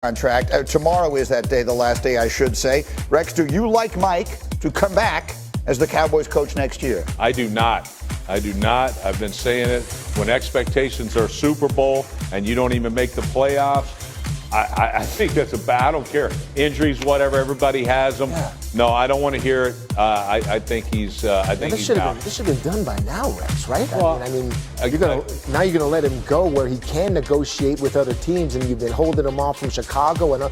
Contract. Tomorrow is that day, the last day, I should say. Rex, do you like Mike to come back as the Cowboys coach next year? I do not. I've been saying it. When expectations are Super Bowl and you don't even make the playoffs, I think that's I don't care. Injuries, whatever, everybody has them. Yeah. No, I don't want to hear it. I think he's out. This should have been done by now, Rex, right? Well, I mean, you're gonna let him go where he can negotiate with other teams, and you've been holding him off from Chicago. And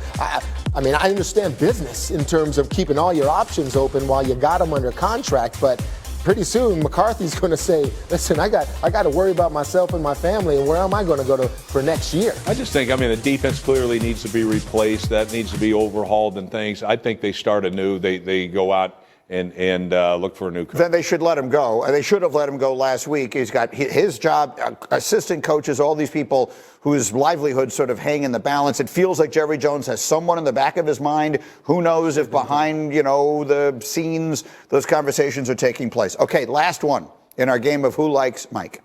I mean, I understand business in terms of keeping all your options open while you got him under contract, but pretty soon McCarthy's going to say, listen, I got to worry about myself and my family, and where am I going to go to for next year? I just think, the defense clearly needs to be replaced. That needs to be overhauled and things. I think they start anew. They go out and look for a new coach. Then they should let him go. They should have let him go last week. He's got his job, assistant coaches, all these people whose livelihoods sort of hang in the balance. It feels like Jerry Jones has someone in the back of his mind. Who knows if behind, the scenes, those conversations are taking place. Okay, last one in our game of Who Likes Mike.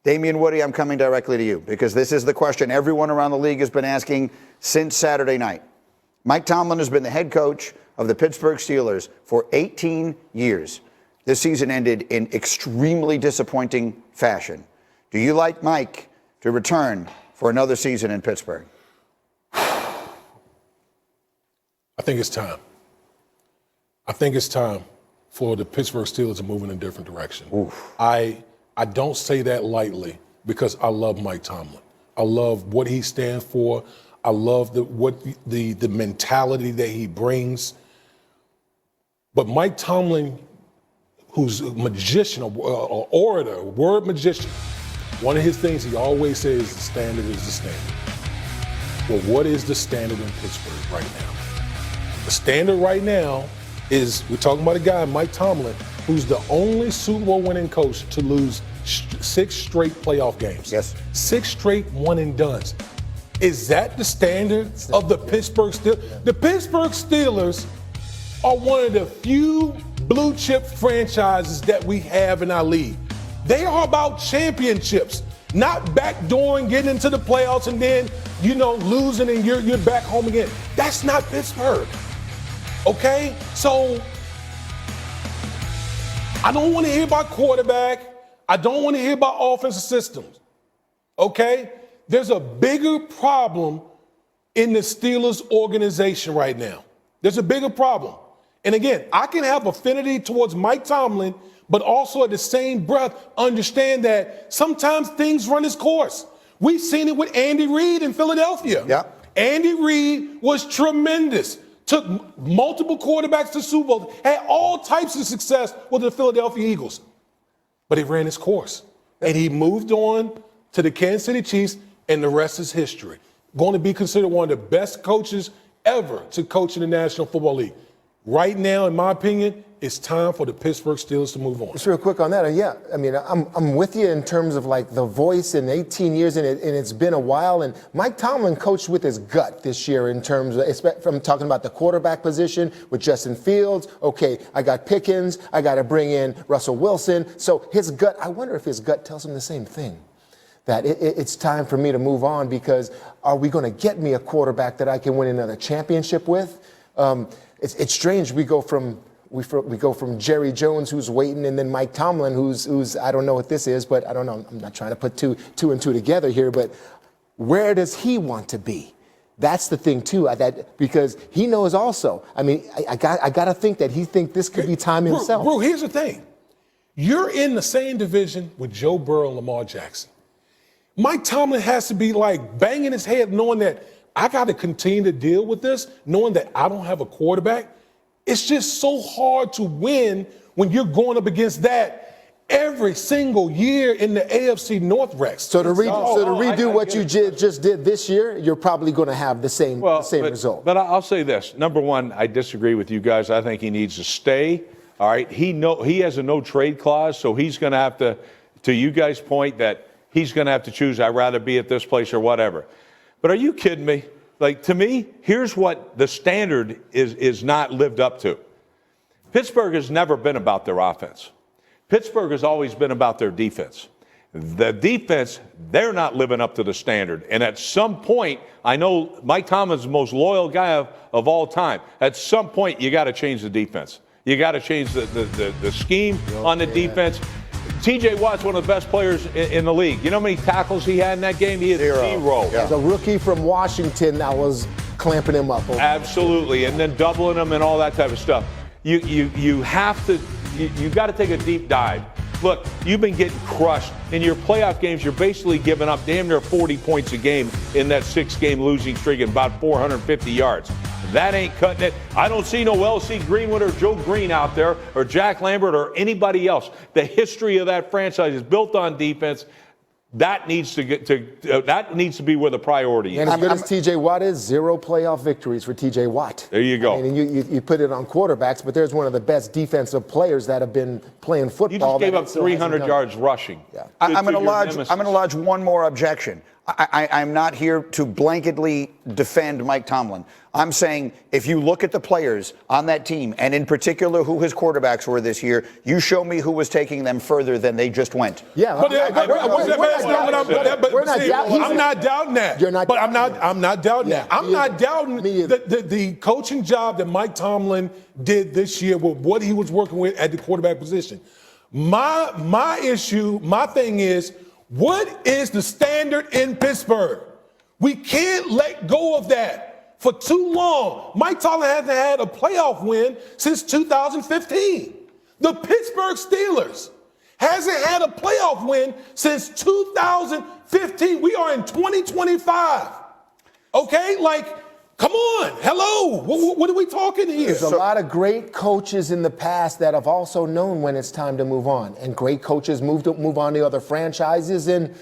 Damien Woody, I'm coming directly to you because this is the question everyone around the league has been asking since Saturday night. Mike Tomlin has been the head coach of the Pittsburgh Steelers for 18 years. This season ended in extremely disappointing fashion. Do you like Mike to return for another season in Pittsburgh? I think it's time. I think it's time for the Pittsburgh Steelers to move in a different direction. Oof. I don't say that lightly because I love Mike Tomlin. I love what he stands for. I love the mentality that he brings. But Mike Tomlin, who's a magician, an orator, a word magician, one of his things he always says, the standard is the standard. Well, what is the standard in Pittsburgh right now? The standard right now is, we're talking about a guy, Mike Tomlin, who's the only Super Bowl winning coach to lose 6 straight playoff games. Yes. 6 straight one-and-dones. Is that the standard of the Pittsburgh Steelers? The Pittsburgh Steelers are one of the few blue chip franchises that we have in our league. They are about championships, not backdooring, getting into the playoffs and then, losing and you're back home again. That's not Pittsburgh. Okay? So I don't want to hear about quarterback. I don't want to hear about offensive systems. Okay? There's a bigger problem in the Steelers organization right now. There's a bigger problem. And again, I can have affinity towards Mike Tomlin, but also at the same breath understand that sometimes things run its course. We've seen it with Andy Reid in Philadelphia. Yeah. Andy Reid was tremendous. Took multiple quarterbacks to Super Bowl, had all types of success with the Philadelphia Eagles. But it ran its course. And he moved on to the Kansas City Chiefs, and the rest is history. Going to be considered one of the best coaches ever to coach in the National Football League. Right now, in my opinion, it's time for the Pittsburgh Steelers to move on. Just real quick on that. I'm with you in terms of like the voice in 18 years, and it's been a while. And Mike Tomlin coached with his gut this year in terms of, from talking about the quarterback position with Justin Fields. Okay, I got Pickens. I got to bring in Russell Wilson. So his gut, I wonder if his gut tells him the same thing. That it's time for me to move on because are we going to get me a quarterback that I can win another championship with? It's strange. We go from Jerry Jones, who's waiting, and then Mike Tomlin, who's I don't know what this is, but I don't know. I'm not trying to put two and two together here, but where does he want to be? That's the thing too. Because he knows also. I got to think that he thinks this could be time himself. Bro, here's the thing. You're in the same division with Joe Burrow and Lamar Jackson. Mike Tomlin has to be like banging his head knowing that I got to continue to deal with this, knowing that I don't have a quarterback. It's just so hard to win when you're going up against that every single year in the AFC North, Rex. So to redo what you just did this year, you're probably going to have the same result. But I'll say this. Number one, I disagree with you guys. I think he needs to stay. All right. He has a no trade clause, so he's going to have to you guys' point, that he's going to have to choose, I'd rather be at this place or whatever. But are you kidding me? Like, to me, here's what the standard is not lived up to. Pittsburgh has never been about their offense. Pittsburgh has always been about their defense. The defense, they're not living up to the standard. And at some point, I know Mike Tomlin's the most loyal guy of all time. At some point, you got to change the defense. You got to change the scheme on the defense. T.J. Watt's one of the best players in the league. You know how many tackles he had in that game? He had zero. Yeah. As a rookie from Washington that was clamping him up. Absolutely, and then doubling him and all that type of stuff. You have to. You got to take a deep dive. Look, you've been getting crushed. In your playoff games, you're basically giving up damn near 40 points a game in that 6-game losing streak and about 450 yards. That ain't cutting it. I don't see no L.C. Greenwood or Joe Green out there or Jack Lambert or anybody else. The history of that franchise is built on defense. That needs to be where the priority is. And as good as T.J. Watt is, 0 playoff victories for T.J. Watt. There you go. I mean, you put it on quarterbacks, but there's one of the best defensive players that have been playing football. You just gave up 300 yards rushing. Yeah. I'm going to lodge one more objection. I'm not here to blanketly defend Mike Tomlin. I'm saying if you look at the players on that team, and in particular who his quarterbacks were this year, you show me who was taking them further than they just went. Yeah, I'm not doubting that. You're not. But I'm not doubting that. I'm not doubting Me either. the coaching job that Mike Tomlin did this year with what he was working with at the quarterback position. My issue, my thing is, what is the standard in Pittsburgh? We can't let go of that. For too long, Mike Tomlin hasn't had a playoff win since 2015. The Pittsburgh Steelers hasn't had a playoff win since 2015. We are in 2025. Okay? Come on. Hello. What are we talking here? There's a lot of great coaches in the past that have also known when it's time to move on. And great coaches move on to other franchises. And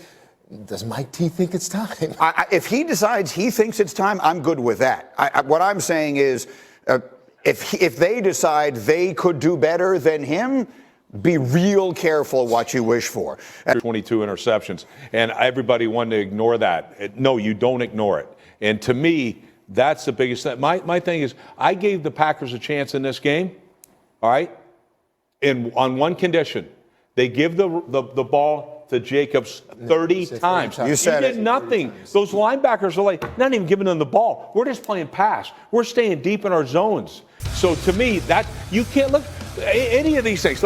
does Mike T think it's time? If he decides he thinks it's time, I'm good with that. What I'm saying is if they decide they could do better than him, be real careful what you wish for. 22 interceptions. And everybody wanted to ignore that. No, you don't ignore it. And to me, that's the biggest thing. My thing is, I gave the Packers a chance in this game, all right, on one condition. They give the ball to Jacobs 30 times. You said he did nothing. Those linebackers are not even giving them the ball. We're just playing pass. We're staying deep in our zones. So to me, that you can't look any of these things.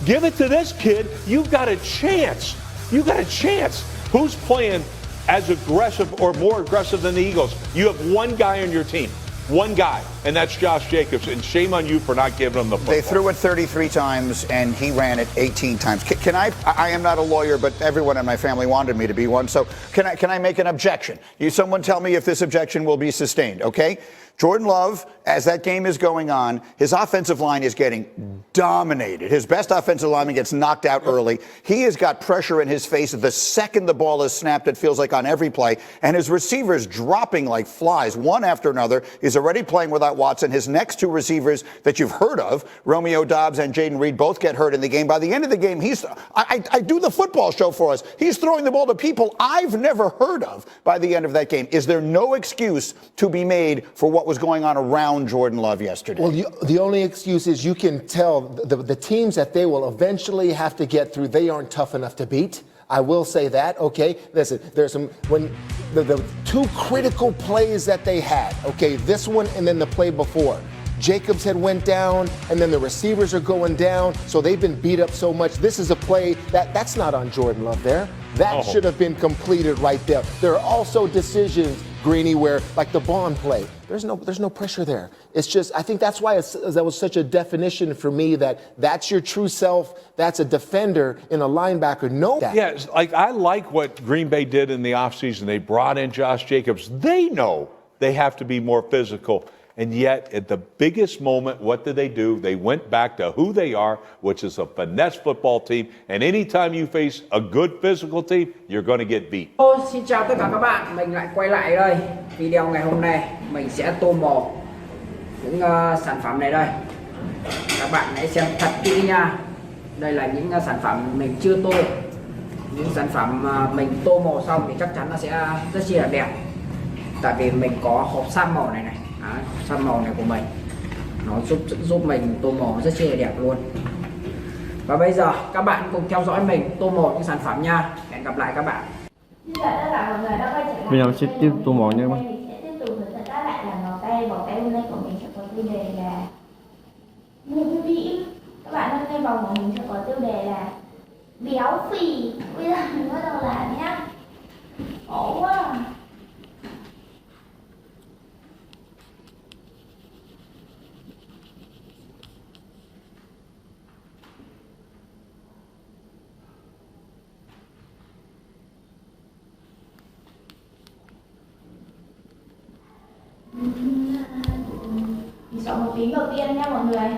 Give it to this kid. You've got a chance. You've got a chance. Who's playing as aggressive or more aggressive than the Eagles? You have one guy on your team. One guy, and that's Josh Jacobs, and shame on you for not giving him the football. They threw it 33 times, and he ran it 18 times. Can I am not a lawyer, but everyone in my family wanted me to be one, so can I make an objection? Someone tell me if this objection will be sustained, okay? Jordan Love, as that game is going on, his offensive line is getting dominated. His best offensive lineman gets knocked out early. He has got pressure in his face the second the ball is snapped, it feels like on every play. And his receivers dropping like flies, one after another. He's already playing without Watson. His next two receivers that you've heard of, Romeo Doubs and Jaden Reed, both get hurt in the game. By the end of the game, I do the football show for us. He's throwing the ball to people I've never heard of by the end of that game. Is there no excuse to be made for what was going on around Jordan Love yesterday? Well, the only excuse is you can tell the teams that they will eventually have to get through, they aren't tough enough to beat. I will say that, okay? Listen, there's some, when the two critical plays that they had, okay, this one and then the play before. Jacobs had went down, and then the receivers are going down, so they've been beat up so much. This is a play that's not on Jordan Love there. That should have been completed right there. There are also decisions, Greeny, where like the Bond play, there's no pressure there. It's just, I think that's why that was such a definition for me that's your true self. That's a defender in a linebacker. No. Yeah, I like what Green Bay did in the offseason. They brought in Josh Jacobs. They know they have to be more physical. And yet, at the biggest moment, what did they do? They went back to who they are, which is a finesse football team. And anytime you face a good physical team, you're going to get beat. Xin chào tất cả các bạn, mình lại quay lại đây. Video ngày hôm nay mình sẽ tô màu những sản phẩm này đây. Các bạn hãy xem thật kỹ nha. Đây là những sản phẩm mình chưa tô. Những sản phẩm mình tô màu xong thì chắc chắn nó sẽ rất chi là đẹp. Tại vì mình có hộp sam màu này. Sam màu này của mình nó giúp mình tô màu rất chi là đẹp luôn. Và bây giờ các bạn cùng theo dõi mình tô một những sản phẩm nha. Hẹn gặp lại các bạn. Xin chào tất cả mọi người đã quay trở lại. Bây giờ sẽ tiếp tô màu nha các bạn. Mình sẽ tiếp tục hướng dẫn các bạn làm màu tay. Màu tay hôm nay của mình sẽ có tiêu đề là mũm mĩm. Các bạn hôm nay vòng của mình sẽ có tiêu đề là béo phì. Bây giờ mình bắt đầu làm nhé. Khổ quá. Mình chọn một phím đầu tiên nha mọi người.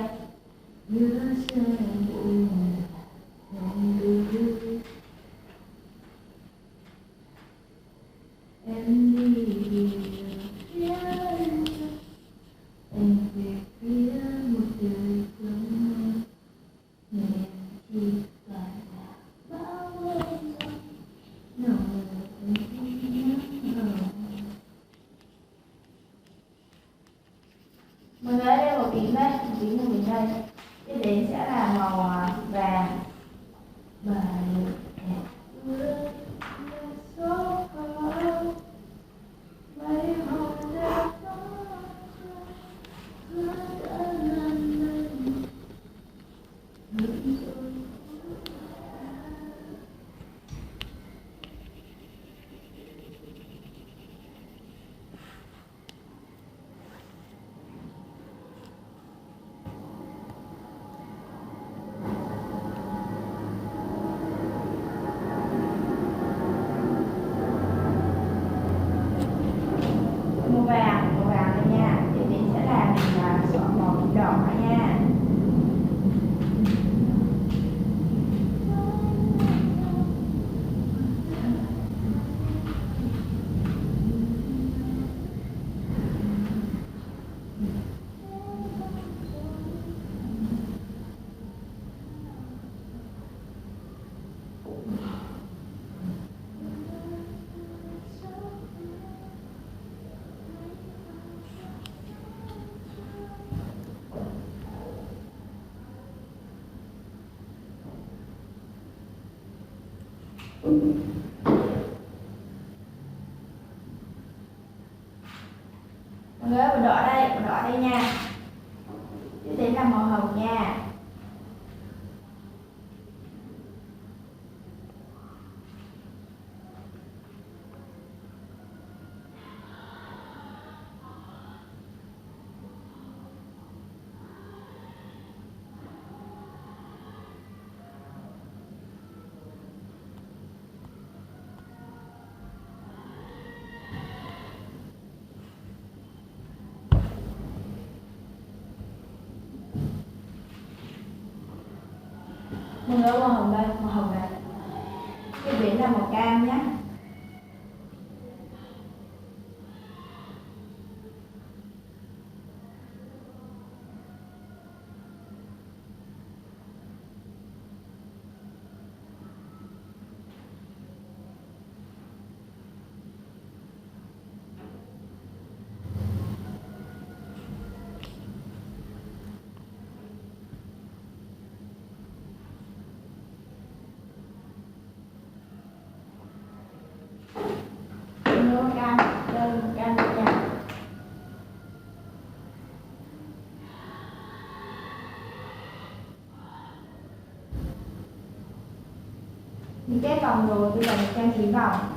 Mọi người ơi, đây là một phím đây, một phím của mình đây. Tiếp đến sẽ là màu vàng. Màu vàng đây nha. Tiếp đến sẽ là mình chọn màu đỏ nha. Mọi người ơi, màu đỏ đây nha. Tiếp đến là màu hồng nha. Mọi người ơi, màu hồng đây, màu hồng này. Tiếp đến là màu cam nhé. Cam đây nha. Mình kết vòng rồi, bây giờ mình trang trí vòng.